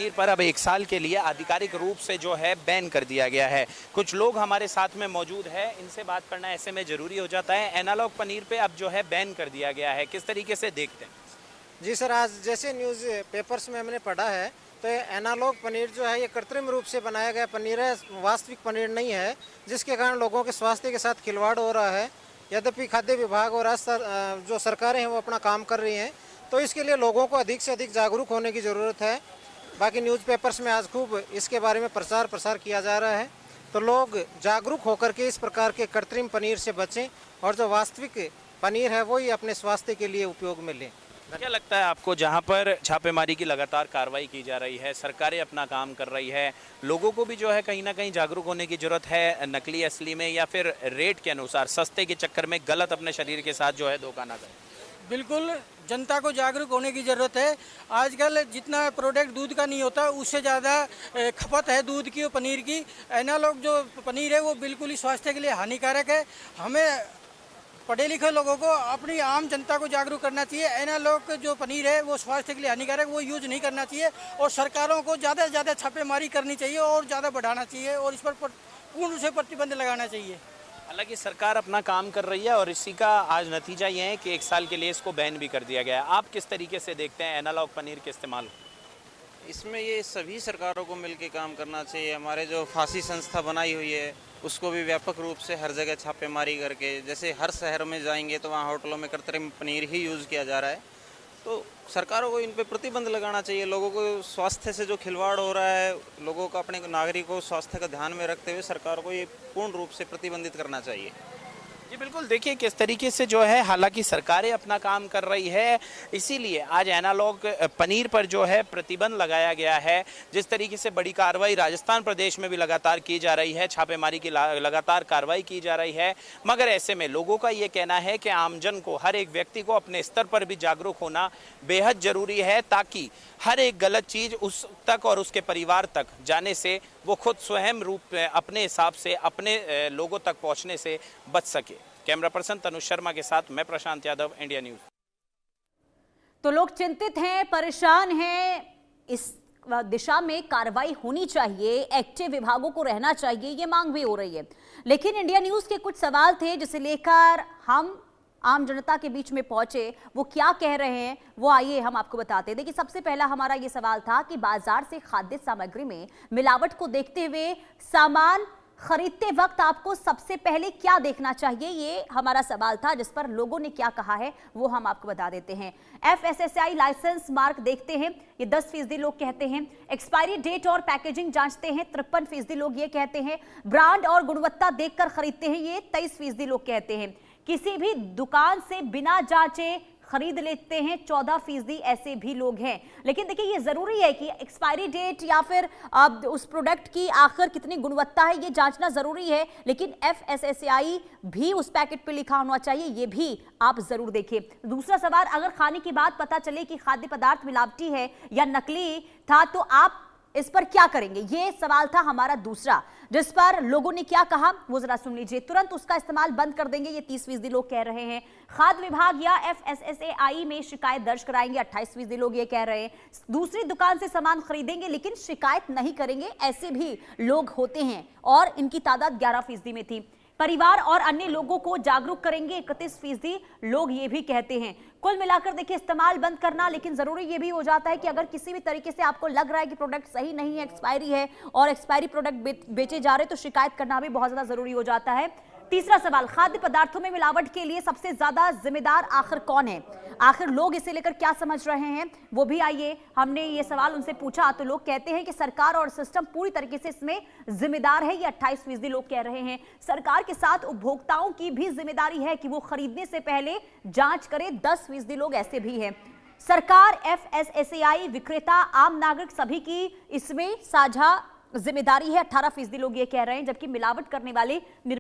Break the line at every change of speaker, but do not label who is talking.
पनीर पर अब 1 साल के लिए आधिकारिक रूप से जो है बैन कर दिया गया है। कुछ लोग हमारे साथ में मौजूद है, इनसे बात करना ऐसे में जरूरी हो जाता है। एनालॉग पनीर पे अब जो है बैन कर दिया गया है, किस तरीके से देखते हैं?
जी सर, आज जैसे न्यूज़ पेपर्स में हमने पढ़ा है तो एनालॉग पनीर जो है ये कृत्रिम रूप से बनाया गया पनीर है, वास्तविक पनीर नहीं है, जिसके कारण लोगों के स्वास्थ्य के साथ खिलवाड़ हो रहा है। यद्यपि खाद्य विभाग और जो सरकारें हैं वो अपना काम कर रही हैं, तो इसके लिए लोगों को अधिक से अधिक जागरूक होने की ज़रूरत है। बाकी न्यूज़ पेपर्स में आज खूब इसके बारे में प्रचार प्रसार किया जा रहा है, तो लोग जागरूक होकर के इस प्रकार के कृत्रिम पनीर से बचें और जो वास्तविक पनीर है वही अपने स्वास्थ्य के लिए उपयोग में लें।
क्या लगता है आपको, जहां पर छापेमारी की लगातार कार्रवाई की जा रही है, सरकारें अपना काम कर रही है, लोगों को भी जो है कहीं ना कहीं जागरूक होने की जरूरत है नकली असली में, या फिर रेट के अनुसार सस्ते के चक्कर में गलत अपने शरीर के साथ जो है धोखा ना करें?
बिल्कुल, जनता को जागरूक होने की ज़रूरत है। आजकल जितना प्रोडक्ट दूध का नहीं होता उससे ज़्यादा खपत है दूध की और पनीर की। एनालॉग जो पनीर है वो बिल्कुल ही स्वास्थ्य के लिए हानिकारक है। हमें पढ़े लिखे लोगों को, अपनी आम जनता को जागरूक करना चाहिए। एनालॉग जो पनीर है वो स्वास्थ्य के लिए हानिकारक, वो यूज नहीं करना चाहिए और सरकारों को ज़्यादा से ज़्यादा छापेमारी करनी चाहिए और ज़्यादा बढ़ाना चाहिए और इस पर पूर्ण रूप से प्रतिबंध लगाना चाहिए।
हालांकि सरकार अपना काम कर रही है और इसी का आज नतीजा ये है कि 1 साल के लिए इसको बैन भी कर दिया गया है। आप किस तरीके से देखते हैं एनालॉग पनीर के इस्तेमाल?
इसमें ये सभी सरकारों को मिलकर काम करना चाहिए। हमारे जो फांसी संस्था बनाई हुई है उसको भी व्यापक रूप से हर जगह छापेमारी करके, जैसे हर शहर में जाएंगे तो वहाँ होटलों में कृत्रिम पनीर ही यूज़ किया जा रहा है, तो सरकारों को इन पे प्रतिबंध लगाना चाहिए। लोगों को स्वास्थ्य से जो खिलवाड़ हो रहा है, लोगों को, अपने नागरिकों स्वास्थ्य का ध्यान में रखते हुए सरकार को ये पूर्ण रूप से प्रतिबंधित करना चाहिए।
जी बिल्कुल, देखिए किस तरीके से जो है, हालांकि सरकारें अपना काम कर रही है, इसीलिए आज एनालॉग पनीर पर जो है प्रतिबंध लगाया गया है। जिस तरीके से बड़ी कार्रवाई राजस्थान प्रदेश में भी लगातार की जा रही है, छापेमारी की लगातार कार्रवाई की जा रही है, मगर ऐसे में लोगों का ये कहना है कि आमजन को, हर एक व्यक्ति को अपने स्तर पर भी जागरूक होना बेहद जरूरी है, ताकि हर एक गलत चीज उस तक और उसके परिवार तक जाने से वो खुद स्वयं रूप में अपने हिसाब से अपने लोगों तक पहुंचने से बच सके। कैमरा पर्सन तनुज शर्मा के साथ मैं प्रशांत यादव, इंडिया न्यूज।
तो लोग चिंतित हैं, परेशान हैं, इस दिशा में कार्रवाई होनी चाहिए, एक्टिव विभागों को रहना चाहिए, ये मांग भी हो रही है। लेकिन इंडिया न्यूज के कुछ सवाल थे जिसे लेकर हम आम जनता के बीच में पहुंचे, वो क्या कह रहे हैं वो आइए हम आपको बताते हैं। देखिए, सबसे पहला हमारा ये सवाल था कि बाजार से खाद्य सामग्री में मिलावट को देखते हुए सामान खरीदते वक्त आपको सबसे पहले क्या देखना चाहिए, ये हमारा सवाल था, जिस पर लोगों ने क्या कहा है वो हम आपको बता देते हैं। FSSAI लाइसेंस मार्क देखते हैं, ये 10% लोग कहते हैं। एक्सपायरी डेट और पैकेजिंग जांचते हैं, 53% लोग ये कहते हैं। ब्रांड और गुणवत्ता देखकर खरीदते हैं, ये 23% लोग कहते हैं। किसी भी दुकान से बिना जांचे खरीद लेते हैं, 14% ऐसे भी लोग हैं। लेकिन देखिए, ये जरूरी है कि एक्सपायरी डेट या फिर उस प्रोडक्ट की आखिर कितनी गुणवत्ता है ये जांचना जरूरी है, लेकिन FSSAI भी उस पैकेट पे लिखा होना चाहिए, ये भी आप जरूर देखें। दूसरा सवाल, अगर खाने की बात पता चले कि खाद्य पदार्थ मिलावटी है या नकली था तो आप इस पर क्या करेंगे, ये सवाल था हमारा दूसरा, जिस पर लोगों ने क्या कहा वो जरा सुन लीजिए। तुरंत उसका इस्तेमाल बंद कर देंगे, ये 30% लोग कह रहे हैं। खाद्य विभाग या FSSAI में शिकायत दर्ज कराएंगे, 28% लोग ये कह रहे हैं। दूसरी दुकान से सामान खरीदेंगे लेकिन शिकायत नहीं करेंगे, ऐसे भी लोग होते हैं और इनकी तादाद 11% में थी। परिवार और अन्य लोगों को जागरूक करेंगे, 31% लोग ये भी कहते हैं। कुल मिलाकर देखिए, इस्तेमाल बंद करना, लेकिन जरूरी ये भी हो जाता है कि अगर किसी भी तरीके से आपको लग रहा है कि प्रोडक्ट सही नहीं है, एक्सपायरी है और एक्सपायरी प्रोडक्ट बेचे जा रहे, तो शिकायत करना भी बहुत ज्यादा जरूरी हो जाता है। तीसरा सवाल, खाद्य पदार्थों में मिलावट के लिए सबसे ज्यादा जिम्मेदार आखिर कौन है, आखिर लोग इसे लेकर क्या समझ रहे हैं वो भी आइए हमने ये सवाल उनसे पूछा, तो लोग कहते हैं कि सरकार और सिस्टम पूरी तरीके से इसमें जिम्मेदार है, ये 28% लोग कह रहे हैं। सरकार के साथ उपभोक्ताओं की भी जिम्मेदारी है कि वो खरीदने से पहले जांच करे, 10% लोग ऐसे भी हैं। सरकार, FSSAI, विक्रेता, आम नागरिक सभी की इसमें साझा जिम्मेदारी है, 18% लोग ये कह रहे हैं, जबकि मिलावट करने वाले